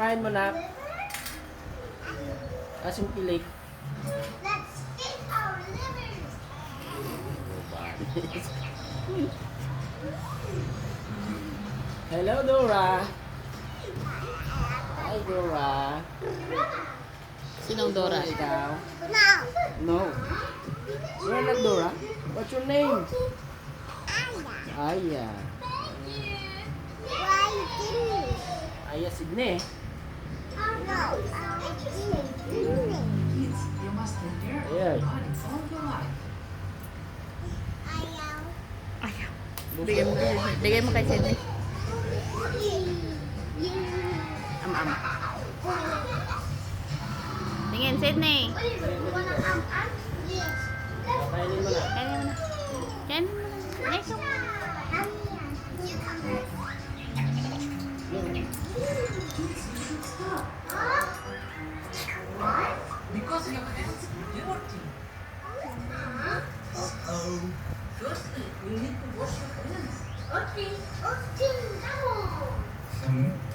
Kain mo na. Asim pilik. Let's eat our livers. Hello, Dora. Hi, Dora. Sinong Dora? Ikaw? No. No. You're not Dora? What's your name? Aya. Why didn't Aya Sidney. No. Kids, you must prepare Yeah. your body all your life. Ayaw. Bigay mo kay Sidney. Am. Tingin, Sidney. Kainin mo na. Kainin mo na. Kainin mo na. Nice. Because your hands are dirty. Firstly, you need to wash your hands. Okay. Okay. No.